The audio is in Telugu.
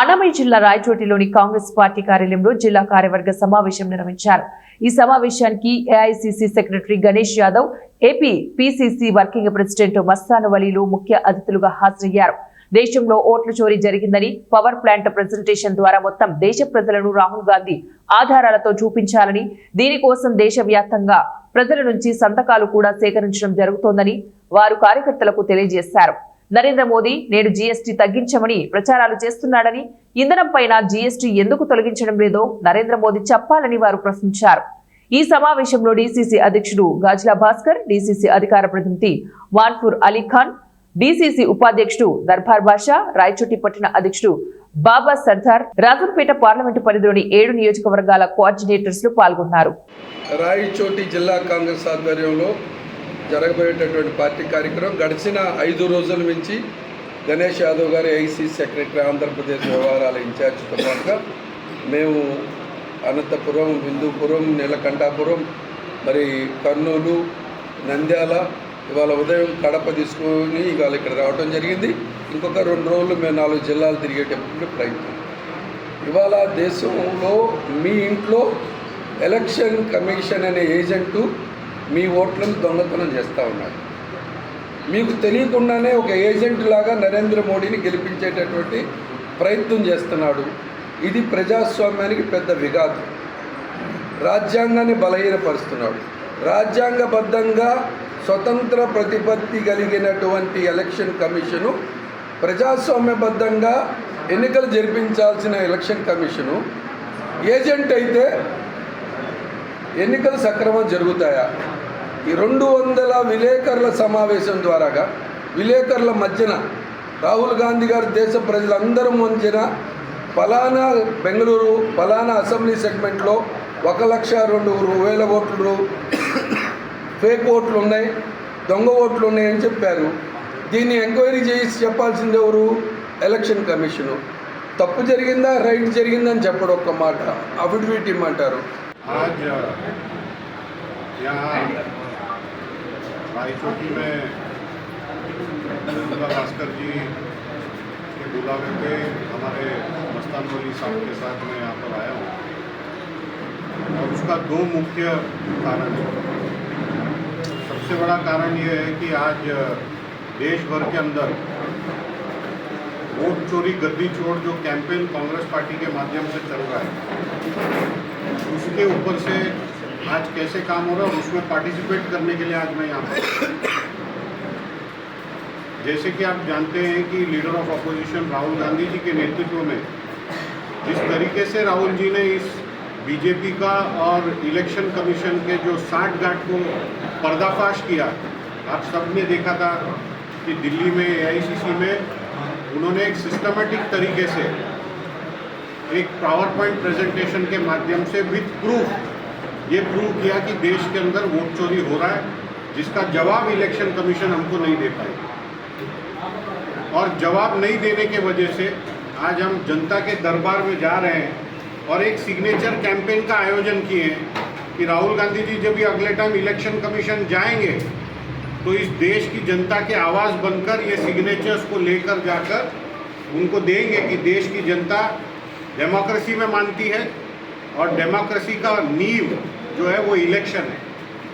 అన్నమయ్య జిల్లా రాయచోటిలోని కాంగ్రెస్ పార్టీ కార్యాలయంలో జిల్లా కార్యవర్గ సమావేశం నిర్వహించారు. ఈ సమావేశానికి AICC secretary Ganesh Yadav, AP PCC working president Mastan వలీలు ముఖ్య అతిథులుగా హాజరయ్యారు. దేశంలో ఓట్ల చోరీ జరిగిందని, పవర్ ప్లాంట్ ప్రెజెంటేషన్ ద్వారా మొత్తం దేశ ప్రజలను రాహుల్ గాంధీ ఆధారాలతో చూపించాలని, దీనికోసం దేశవ్యాప్తంగా ప్రజల నుంచి సంతకాలు కూడా సేకరించడం జరుగుతోందని వారు కార్యకర్తలకు తెలియజేశారు. నరేంద్ర మోదీ నేడు జీఎస్టీ తగ్గించమని ప్రచారాలు చేస్తున్నాడని, ఇంధనం పైన జీఎస్టీ ఎందుకు తొలగించడం లేదో నరేంద్ర మోదీ చెప్పాలని వారు ప్రశ్నించారు. ఈ సమావేశంలో డీసీసీ అధ్యక్షుడు గాజుల భాస్కర్, డీసీసీ అధికార ప్రతినిధి వాన్పూర్ అలీఖాన్, డీసీసీ ఉపాధ్యక్షుడు దర్బార్ బాషా, రాయచోటి పట్టణ అధ్యక్షుడు బాబా సర్దార్, రాజంపేట పార్లమెంటు పరిధిలోని 7 నియోజకవర్గాల కోఆర్డినేటర్స్ పాల్గొన్నారు. రాయచోటి జిల్లా కాంగ్రెస్ ఆధ్వర్యంలో జరగబోయేటటువంటి పార్టీ కార్యక్రమం గడిచిన 5 రోజుల నుంచి గణేష్ యాదవ్ గారు ఏఐసీసీ సెక్రటరీ, ఆంధ్రప్రదేశ్ వ్యవహారాల ఇన్ఛార్జ్తో పాటుగా మేము అనంతపురం, హిందూపురం, నీలకంఠాపురం, మరి కర్నూలు, నంద్యాల, ఇవాళ ఉదయం కడప తీసుకొని ఇవాళ ఇక్కడ రావడం జరిగింది. ఇంకొక 2 రోజులు మేము 4 జిల్లాలు తిరిగేటప్పుడు ప్రయత్నం. ఇవాళ దేశంలో మీ ఇంట్లో ఎలక్షన్ కమిషన్ అనే ఏజెంటు మీ ఓట్లను దొంగతనం చేస్తూ ఉన్నాడు. మీకు తెలియకుండానే ఒక ఏజెంట్ లాగా నరేంద్ర మోడీని గెలిపించేటటువంటి ప్రయత్నం చేస్తున్నాడు. ఇది ప్రజాస్వామ్యానికి పెద్ద విఘాతం. రాజ్యాంగాన్ని బలహీనపరుస్తున్నాడు. రాజ్యాంగబద్ధంగా స్వతంత్ర ప్రతిపత్తి కలిగినటువంటి ఎలక్షన్ కమిషను, ప్రజాస్వామ్యబద్ధంగా ఎన్నికలు జరిపించాల్సిన ఎలక్షన్ కమిషను ఏజెంట్ అయితే ఎన్నికలు సక్రమంగా జరుగుతాయా? ఈ 200 విలేకరుల సమావేశం ద్వారాగా విలేకరుల మధ్యన రాహుల్ గాంధీ గారు దేశ ప్రజలందరూ మధ్యన ఫలానా బెంగళూరు ఫలానా అసెంబ్లీ సెగ్మెంట్లో 1,02,000 ఓట్లు ఫేక్ ఓట్లు ఉన్నాయి, దొంగ ఓట్లు ఉన్నాయని చెప్పారు. దీన్ని ఎంక్వైరీ చేసి చెప్పాల్సింది ఎవరు? Election commission. తప్పు జరిగిందా, రైట్ జరిగిందని చెప్పడం ఒక్క మాట, అఫిడవిట్ ఇమ్మంటారు. रायचोटी में गाजला भास्कर जी के बुलावे पे हमारे मस्तान वली साहब के साथ मैं यहाँ पर आया हूँ और उसका 2 मुख्य कारण है। सबसे बड़ा कारण ये है कि आज देश भर के अंदर वोट चोरी गद्दी चोर जो कैंपेन कांग्रेस पार्टी के माध्यम से चल रहा है, उसके ऊपर से आज कैसे काम हो रहा है और उसमें पार्टिसिपेट करने के लिए आज मैं यहाँ पर। जैसे कि आप जानते हैं कि leader of opposition Rahul Gandhi ji के नेतृत्व में जिस तरीके से राहुल जी ने इस बीजेपी का और इलेक्शन कमीशन के जो साठगांठ को पर्दाफाश किया, आप सब ने देखा था कि दिल्ली में एआईसीसी में उन्होंने एक सिस्टमेटिक तरीके से एक पावर पॉइंट प्रेजेंटेशन के माध्यम से विथ प्रूफ ये प्रूव किया कि देश के अंदर वोट चोरी हो रहा है, जिसका जवाब इलेक्शन कमीशन हमको नहीं दे पाए। और जवाब नहीं देने के वजह से आज हम जनता के दरबार में जा रहे हैं और एक सिग्नेचर कैंपेन का आयोजन किए हैं कि राहुल गांधी जी जब भी अगले टाइम इलेक्शन कमीशन जाएंगे तो इस देश की जनता के आवाज़ बनकर ये सिग्नेचर्स को लेकर जाकर उनको देंगे कि देश की जनता डेमोक्रेसी में मानती है और डेमोक्रेसी का नींव जो है वो इलेक्शन है।